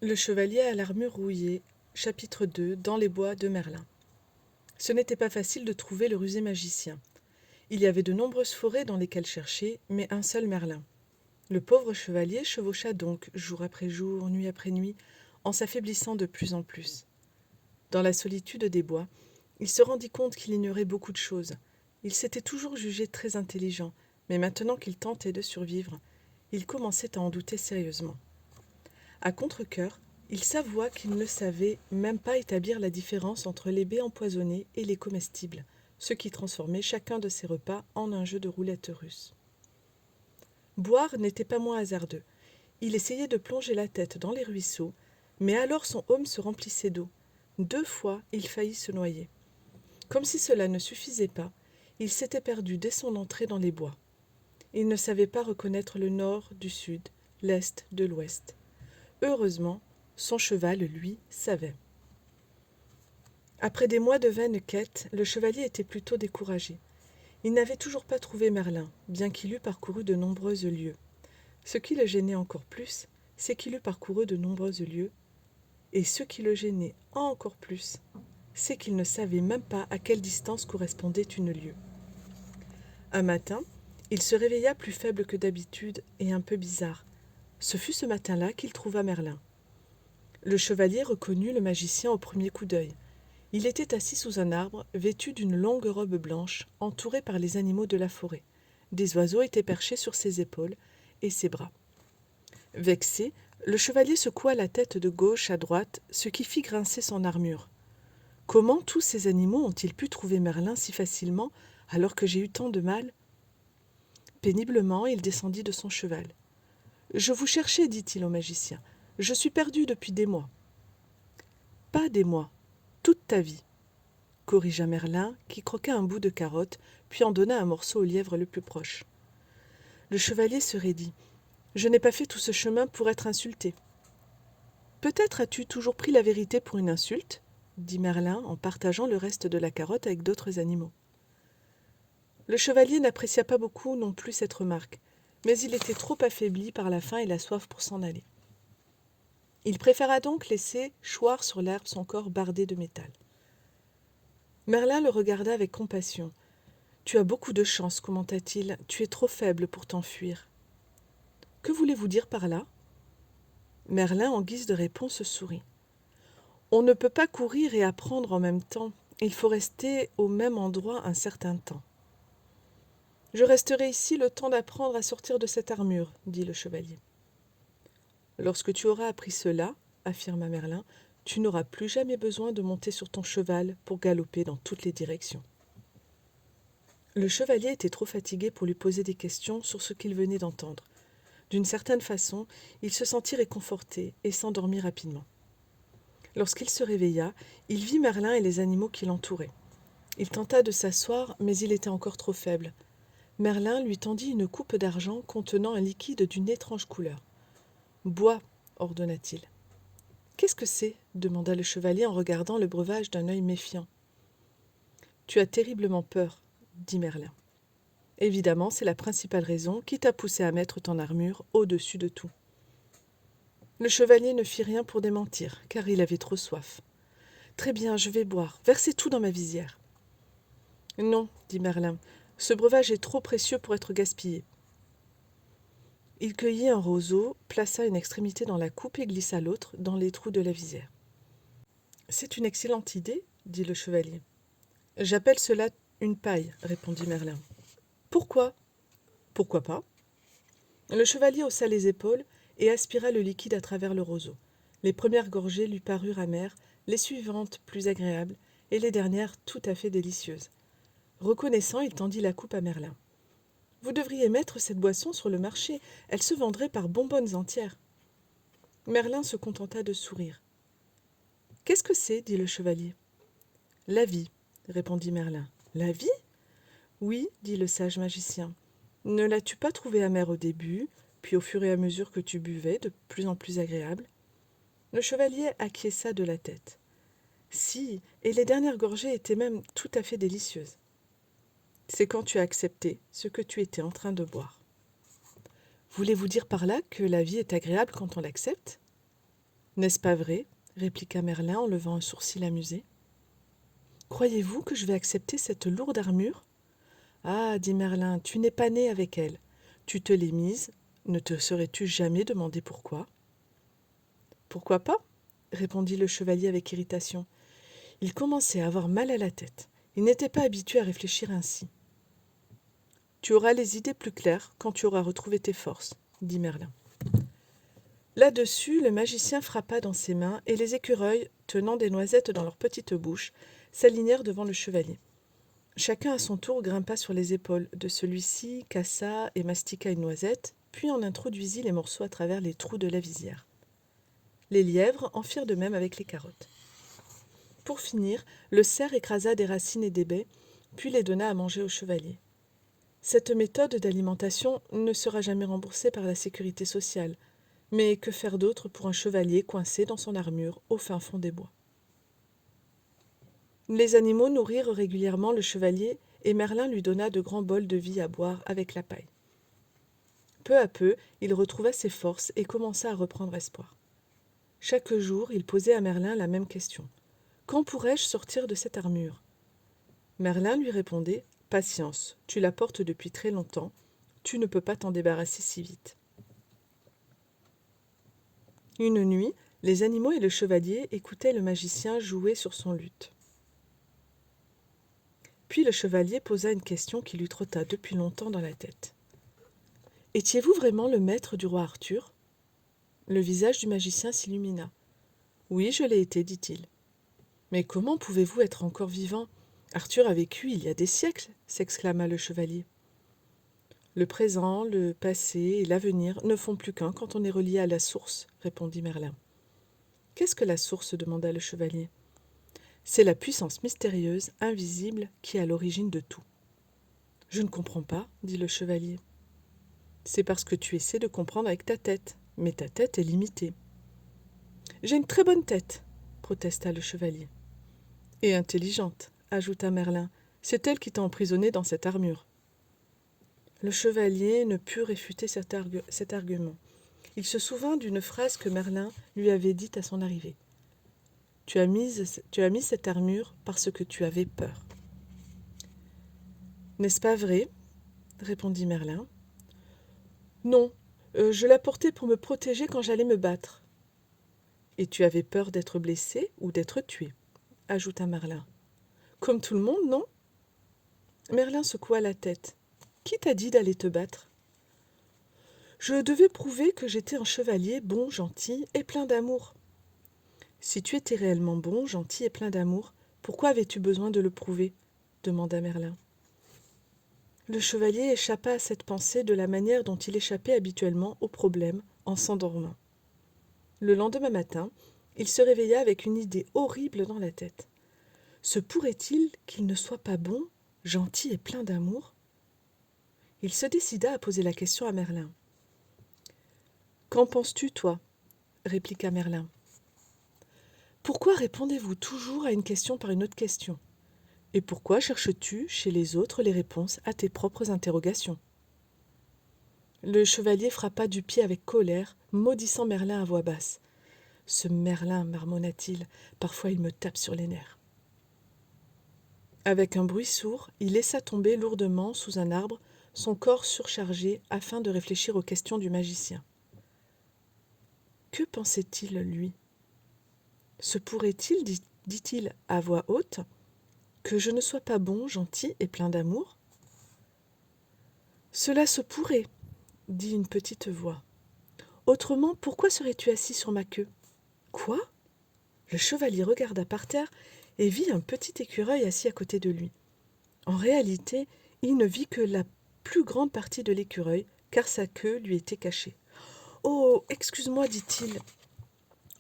Le chevalier à l'armure rouillée, chapitre 2, dans les bois de Merlin. Ce n'était pas facile de trouver le rusé magicien. Il y avait de nombreuses forêts dans lesquelles chercher, mais un seul Merlin. Le pauvre chevalier chevaucha donc, jour après jour, nuit après nuit, en s'affaiblissant de plus en plus. Dans la solitude des bois, il se rendit compte qu'il ignorait beaucoup de choses. Il s'était toujours jugé très intelligent, mais maintenant qu'il tentait de survivre, il commençait à en douter sérieusement. À contre-cœur, il s'avoua qu'il ne savait même pas établir la différence entre les baies empoisonnées et les comestibles, ce qui transformait chacun de ses repas en un jeu de roulette russe. Boire n'était pas moins hasardeux. Il essayait de plonger la tête dans les ruisseaux, mais alors son aume se remplissait d'eau. 2 fois, il faillit se noyer. Comme si cela ne suffisait pas, il s'était perdu dès son entrée dans les bois. Il ne savait pas reconnaître le nord du sud, l'est de l'ouest. Heureusement, son cheval, lui, savait. Après des mois de vaines quêtes, le chevalier était plutôt découragé. Il n'avait toujours pas trouvé Merlin, bien qu'il eût parcouru de nombreux lieues. Ce qui le gênait encore plus, c'est qu'il eût parcouru de nombreuses lieues, et ce qui le gênait encore plus, c'est qu'il ne savait même pas à quelle distance correspondait une lieue. Un matin, il se réveilla plus faible que d'habitude et un peu bizarre. Ce fut ce matin-là qu'il trouva Merlin. Le chevalier reconnut le magicien au premier coup d'œil. Il était assis sous un arbre, vêtu d'une longue robe blanche, entouré par les animaux de la forêt. Des oiseaux étaient perchés sur ses épaules et ses bras. Vexé, le chevalier secoua la tête de gauche à droite, ce qui fit grincer son armure. Comment tous ces animaux ont-ils pu trouver Merlin si facilement, alors que j'ai eu tant de mal ? Péniblement, il descendit de son cheval. « Je vous cherchais, dit-il au magicien. Je suis perdu depuis des mois. » « Pas des mois, toute ta vie, » corrigea Merlin, qui croqua un bout de carotte, puis en donna un morceau au lièvre le plus proche. Le chevalier se raidit. « Je n'ai pas fait tout ce chemin pour être insulté. »« Peut-être as-tu toujours pris la vérité pour une insulte ?» dit Merlin en partageant le reste de la carotte avec d'autres animaux. Le chevalier n'apprécia pas beaucoup non plus cette remarque, mais il était trop affaibli par la faim et la soif pour s'en aller. Il préféra donc laisser choir sur l'herbe son corps bardé de métal. Merlin le regarda avec compassion. « Tu as beaucoup de chance, commenta-t-il. Tu es trop faible pour t'enfuir. »« Que voulez-vous dire par là ?» Merlin, en guise de réponse, sourit. « On ne peut pas courir et apprendre en même temps. Il faut rester au même endroit un certain temps. »« Je resterai ici le temps d'apprendre à sortir de cette armure, » dit le chevalier. « Lorsque tu auras appris cela, affirma Merlin, tu n'auras plus jamais besoin de monter sur ton cheval pour galoper dans toutes les directions. » Le chevalier était trop fatigué pour lui poser des questions sur ce qu'il venait d'entendre. D'une certaine façon, il se sentit réconforté et s'endormit rapidement. Lorsqu'il se réveilla, il vit Merlin et les animaux qui l'entouraient. Il tenta de s'asseoir, mais il était encore trop faible. Merlin lui tendit une coupe d'argent contenant un liquide d'une étrange couleur. « Bois, » ordonna-t-il. « Qu'est-ce que c'est » demanda le chevalier en regardant le breuvage d'un œil méfiant. « Tu as terriblement peur, » dit Merlin. « Évidemment, c'est la principale raison qui t'a poussé à mettre ton armure au-dessus de tout. » Le chevalier ne fit rien pour démentir, car il avait trop soif. « Très bien, je vais boire. Versez tout dans ma visière. »« Non, » dit Merlin, « ce breuvage est trop précieux pour être gaspillé. » Il cueillit un roseau, plaça une extrémité dans la coupe et glissa l'autre dans les trous de la visière. « C'est une excellente idée, » dit le chevalier. « J'appelle cela une paille, » répondit Merlin. « Pourquoi ? » ?»« Pourquoi pas ?» Le chevalier haussa les épaules et aspira le liquide à travers le roseau. Les premières gorgées lui parurent amères, les suivantes plus agréables, et les dernières tout à fait délicieuses. Reconnaissant, il tendit la coupe à Merlin. « Vous devriez mettre cette boisson sur le marché, elle se vendrait par bonbonnes entières. » Merlin se contenta de sourire. « Qu'est-ce que c'est ?» dit le chevalier. « La vie, » répondit Merlin. « La vie ? » ?»« Oui, » dit le sage magicien. « Ne l'as-tu pas trouvée amère au début, puis au fur et à mesure que tu buvais, de plus en plus agréable ?» Le chevalier acquiesça de la tête. « Si, et les dernières gorgées étaient même tout à fait délicieuses. » « C'est quand tu as accepté ce que tu étais en train de boire. » « Voulez-vous dire par là que la vie est agréable quand on l'accepte ? N'est-ce pas vrai ? Répliqua Merlin en levant un sourcil amusé. Croyez-vous que je vais accepter cette lourde armure ? Ah, dit Merlin, tu n'es pas né avec elle. Tu te l'es mise. Ne te serais-tu jamais demandé pourquoi ? Pourquoi pas ? Répondit le chevalier avec irritation. Il commençait à avoir mal à la tête. Il n'était pas habitué à réfléchir ainsi. Tu auras les idées plus claires quand tu auras retrouvé tes forces, dit Merlin. Là-dessus, le magicien frappa dans ses mains, et les écureuils, tenant des noisettes dans leurs petites bouches, s'alignèrent devant le chevalier. Chacun à son tour grimpa sur les épaules de celui-ci, cassa et mastiqua une noisette, puis en introduisit les morceaux à travers les trous de la visière. Les lièvres en firent de même avec les carottes. Pour finir, le cerf écrasa des racines et des baies, puis les donna à manger au chevalier. Cette méthode d'alimentation ne sera jamais remboursée par la sécurité sociale, mais que faire d'autre pour un chevalier coincé dans son armure au fin fond des bois ? Les animaux nourrirent régulièrement le chevalier, et Merlin lui donna de grands bols de vie à boire avec la paille. Peu à peu, il retrouva ses forces et commença à reprendre espoir. Chaque jour, il posait à Merlin la même question. « Quand pourrais-je sortir de cette armure ?» Merlin lui répondait « Patience, tu la portes depuis très longtemps, tu ne peux pas t'en débarrasser si vite. » Une nuit, les animaux et le chevalier écoutaient le magicien jouer sur son luth. Puis le chevalier posa une question qui lui trotta depuis longtemps dans la tête. « Étiez-vous vraiment le maître du roi Arthur ?» Le visage du magicien s'illumina. « Oui, je l'ai été, dit-il. »« Mais comment pouvez-vous être encore vivant ? Arthur a vécu il y a des siècles, s'exclama le chevalier. Le présent, le passé et l'avenir ne font plus qu'un quand on est relié à la source, répondit Merlin. Qu'est-ce que la source ? Demanda le chevalier. C'est la puissance mystérieuse, invisible, qui est à l'origine de tout. Je ne comprends pas, dit le chevalier. C'est parce que tu essaies de comprendre avec ta tête, mais ta tête est limitée. J'ai une très bonne tête, protesta le chevalier. Et intelligente, ajouta Merlin. C'est elle qui t'a emprisonné dans cette armure. Le chevalier ne put réfuter cet argument. Il se souvint d'une phrase que Merlin lui avait dite à son arrivée. Tu as mis cette armure parce que tu avais peur. N'est-ce pas vrai ? Répondit Merlin. Non, je la portais pour me protéger quand j'allais me battre. Et tu avais peur d'être blessé ou d'être tué, ajouta Merlin. Comme tout le monde, non ? Merlin secoua la tête. Qui t'a dit d'aller te battre ? Je devais prouver que j'étais un chevalier bon, gentil et plein d'amour. Si tu étais réellement bon, gentil et plein d'amour, pourquoi avais-tu besoin de le prouver ? Demanda Merlin. Le chevalier échappa à cette pensée de la manière dont il échappait habituellement aux problèmes en s'endormant. Le lendemain matin, il se réveilla avec une idée horrible dans la tête. Se pourrait-il qu'il ne soit pas bon, gentil et plein d'amour ? Il se décida à poser la question à Merlin. « Qu'en penses-tu, toi ?» répliqua Merlin. « Pourquoi répondez-vous toujours à une question par une autre question ? Et pourquoi cherches-tu chez les autres les réponses à tes propres interrogations ?» Le chevalier frappa du pied avec colère, maudissant Merlin à voix basse. « Ce Merlin, marmonna-t-il, parfois il me tape sur les nerfs. » Avec un bruit sourd, il laissa tomber lourdement sous un arbre son corps surchargé afin de réfléchir aux questions du magicien. Que pensait-il, lui ? Se pourrait-il, dit-il à voix haute, que je ne sois pas bon, gentil et plein d'amour ? Cela se pourrait, dit une petite voix. Autrement, pourquoi serais-tu assis sur ma queue ? Quoi ? Le chevalier regarda par terre et vit un petit écureuil assis à côté de lui. En réalité, il ne vit que la plus grande partie de l'écureuil, car sa queue lui était cachée. « Oh, excuse-moi, dit-il,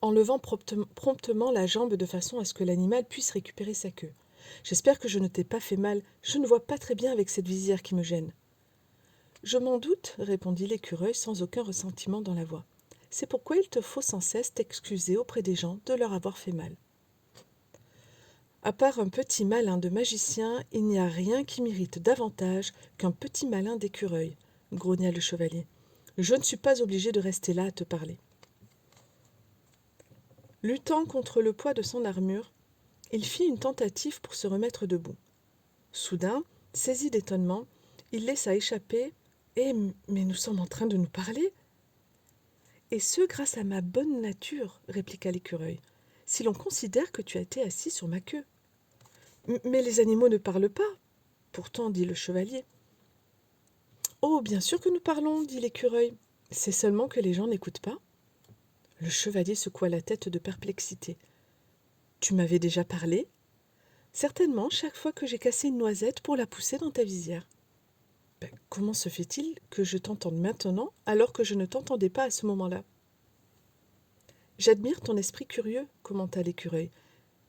en levant promptement la jambe de façon à ce que l'animal puisse récupérer sa queue. « J'espère que je ne t'ai pas fait mal, je ne vois pas très bien avec cette visière qui me gêne. »« Je m'en doute, répondit l'écureuil sans aucun ressentiment dans la voix. C'est pourquoi il te faut sans cesse t'excuser auprès des gens de leur avoir fait mal. À part un petit malin de magicien, il n'y a rien qui m'irrite davantage qu'un petit malin d'écureuil, grogna le chevalier. Je ne suis pas obligé de rester là à te parler. Luttant contre le poids de son armure, il fit une tentative pour se remettre debout. Soudain, saisi d'étonnement, il laissa échapper « Eh, mais nous sommes en train de nous parler !»« Et ce, grâce à ma bonne nature, » répliqua l'écureuil, « si l'on considère que tu as été assis sur ma queue. »« Mais les animaux ne parlent pas, pourtant, dit le chevalier. »« Oh, bien sûr que nous parlons, dit l'écureuil. C'est seulement que les gens n'écoutent pas. » Le chevalier secoua la tête de perplexité. « Tu m'avais déjà parlé ? » ?»« Certainement, chaque fois que j'ai cassé une noisette pour la pousser dans ta visière. » »« Comment se fait-il que je t'entende maintenant alors que je ne t'entendais pas à ce moment-là ?»« J'admire ton esprit curieux, commenta l'écureuil,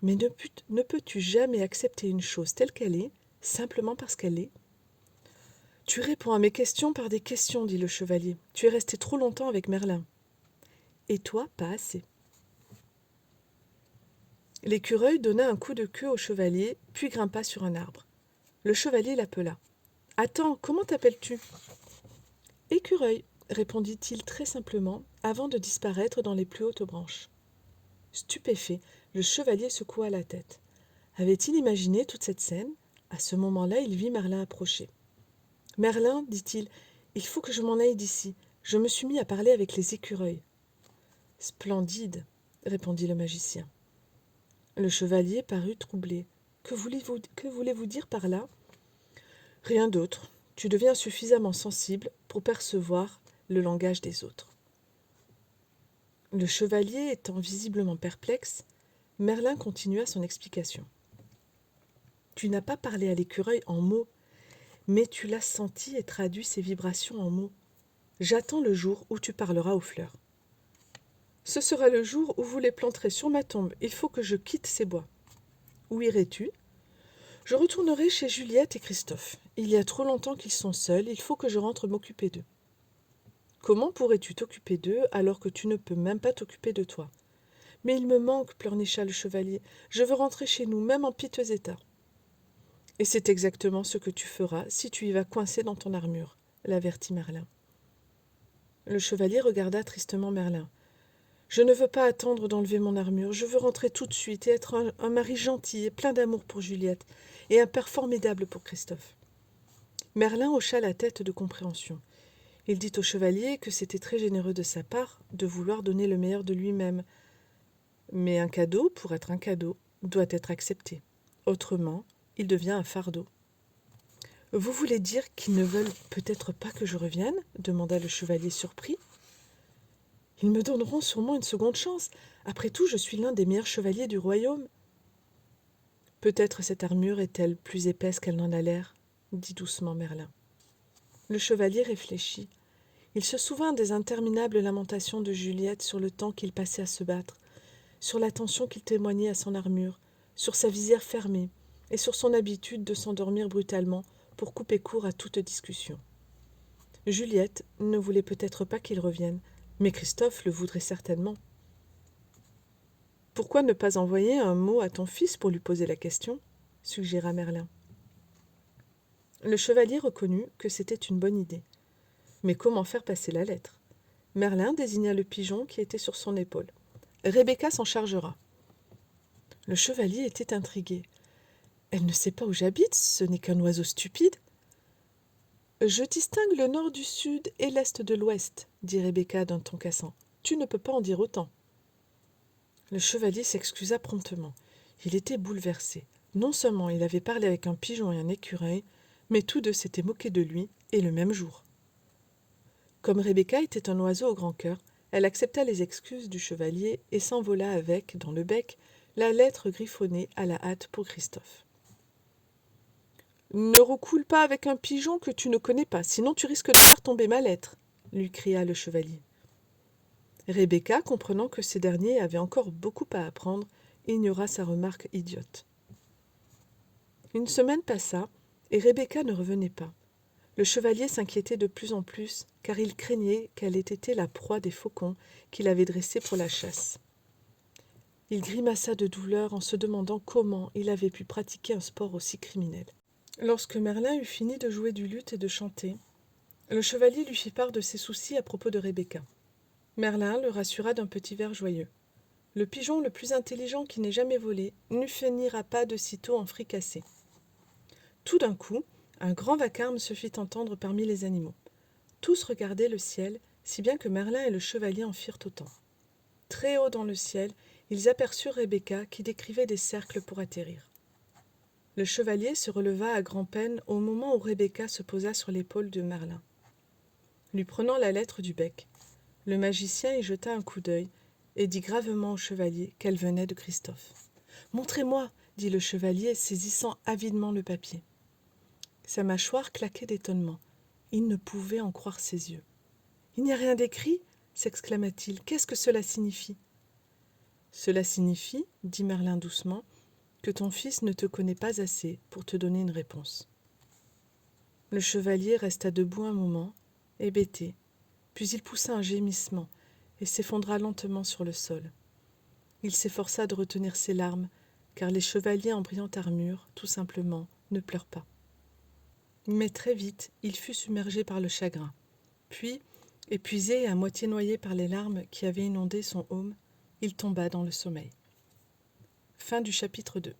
mais ne peux-tu jamais accepter une chose telle qu'elle est, simplement parce qu'elle est ? » ?»« Tu réponds à mes questions par des questions, dit le chevalier. Tu es resté trop longtemps avec Merlin. Et toi, pas assez. » L'écureuil donna un coup de queue au chevalier, puis grimpa sur un arbre. Le chevalier l'appela. « Attends, comment t'appelles-tu » ?« Écureuil, répondit-il très simplement, avant de disparaître dans les plus hautes branches. Stupéfait, le chevalier secoua la tête. Avait-il imaginé toute cette scène ? À ce moment-là, il vit Merlin approcher. « Merlin, dit-il, il faut que je m'en aille d'ici. Je me suis mis à parler avec les écureuils. »« Splendide, répondit le magicien. Le chevalier parut troublé. « Que voulez-vous dire par là ?»« Rien d'autre. Tu deviens suffisamment sensible pour percevoir le langage des autres. » Le chevalier étant visiblement perplexe, Merlin continua son explication. « Tu n'as pas parlé à l'écureuil en mots, mais tu l'as senti et traduit ses vibrations en mots. J'attends le jour où tu parleras aux fleurs. Ce sera le jour où vous les planterez sur ma tombe. Il faut que je quitte ces bois. Où irais-tu ? Je retournerai chez Juliette et Christophe. Il y a trop longtemps qu'ils sont seuls, il faut que je rentre m'occuper d'eux. Comment pourrais-tu t'occuper d'eux alors que tu ne peux même pas t'occuper de toi ? Mais il me manque, pleurnicha le chevalier. Je veux rentrer chez nous, même en piteux état. Et c'est exactement ce que tu feras si tu y vas coincé dans ton armure, l'avertit Merlin. Le chevalier regarda tristement Merlin. Je ne veux pas attendre d'enlever mon armure, je veux rentrer tout de suite et être un mari gentil et plein d'amour pour Juliette, et un père formidable pour Christophe. Merlin hocha la tête de compréhension. Il dit au chevalier que c'était très généreux de sa part de vouloir donner le meilleur de lui-même. Mais un cadeau, pour être un cadeau, doit être accepté. Autrement, il devient un fardeau. « Vous voulez dire qu'ils ne veulent peut-être pas que je revienne ?» demanda le chevalier surpris. « Ils me donneront sûrement une seconde chance. Après tout, je suis l'un des meilleurs chevaliers du royaume. »« Peut-être cette armure est-elle plus épaisse qu'elle n'en a l'air, » dit doucement Merlin. Le chevalier réfléchit. Il se souvint des interminables lamentations de Juliette sur le temps qu'il passait à se battre, sur l'attention qu'il témoignait à son armure, sur sa visière fermée, et sur son habitude de s'endormir brutalement pour couper court à toute discussion. Juliette ne voulait peut-être pas qu'il revienne, mais Christophe le voudrait certainement. « Pourquoi ne pas envoyer un mot à ton fils pour lui poser la question ?» suggéra Merlin. Le chevalier reconnut que c'était une bonne idée. Mais comment faire passer la lettre ? Merlin désigna le pigeon qui était sur son épaule. « Rebecca s'en chargera. » Le chevalier était intrigué. « Elle ne sait pas où j'habite, ce n'est qu'un oiseau stupide. »« Je distingue le nord du sud et l'est de l'ouest, » dit Rebecca d'un ton cassant. « Tu ne peux pas en dire autant. » Le chevalier s'excusa promptement. Il était bouleversé. Non seulement il avait parlé avec un pigeon et un écureuil, mais tous deux s'étaient moqués de lui, et le même jour. Comme Rebecca était un oiseau au grand cœur, elle accepta les excuses du chevalier et s'envola avec, dans le bec, la lettre griffonnée à la hâte pour Christophe. « Ne roucoule pas avec un pigeon que tu ne connais pas, sinon tu risques de faire tomber ma lettre, » lui cria le chevalier. Rebecca, comprenant que ces derniers avaient encore beaucoup à apprendre, ignora sa remarque idiote. Une semaine passa, et Rebecca ne revenait pas. Le chevalier s'inquiétait de plus en plus, car il craignait qu'elle ait été la proie des faucons qu'il avait dressés pour la chasse. Il grimaça de douleur en se demandant comment il avait pu pratiquer un sport aussi criminel. Lorsque Merlin eut fini de jouer du luth et de chanter, le chevalier lui fit part de ses soucis à propos de Rebecca. Merlin le rassura d'un petit vers joyeux. Le pigeon le plus intelligent qui n'ait jamais volé ne finira pas de sitôt en fricassé. Tout d'un coup, un grand vacarme se fit entendre parmi les animaux. Tous regardaient le ciel, si bien que Merlin et le chevalier en firent autant. Très haut dans le ciel, ils aperçurent Rebecca qui décrivait des cercles pour atterrir. Le chevalier se releva à grand-peine au moment où Rebecca se posa sur l'épaule de Merlin. Lui prenant la lettre du bec, le magicien y jeta un coup d'œil et dit gravement au chevalier qu'elle venait de Christophe. « Montrez-moi » dit le chevalier, saisissant avidement le papier. Sa mâchoire claquait d'étonnement. Il ne pouvait en croire ses yeux. « Il n'y a rien d'écrit » s'exclama-t-il. « Qu'est-ce que cela signifie ?»« Cela signifie, dit Merlin doucement, que ton fils ne te connaît pas assez pour te donner une réponse. » Le chevalier resta debout un moment, hébété, puis il poussa un gémissement et s'effondra lentement sur le sol. Il s'efforça de retenir ses larmes, car les chevaliers en brillante armure, tout simplement, ne pleurent pas. Mais très vite, il fut submergé par le chagrin. Puis, épuisé et à moitié noyé par les larmes qui avaient inondé son aume, il tomba dans le sommeil. Fin du chapitre 2.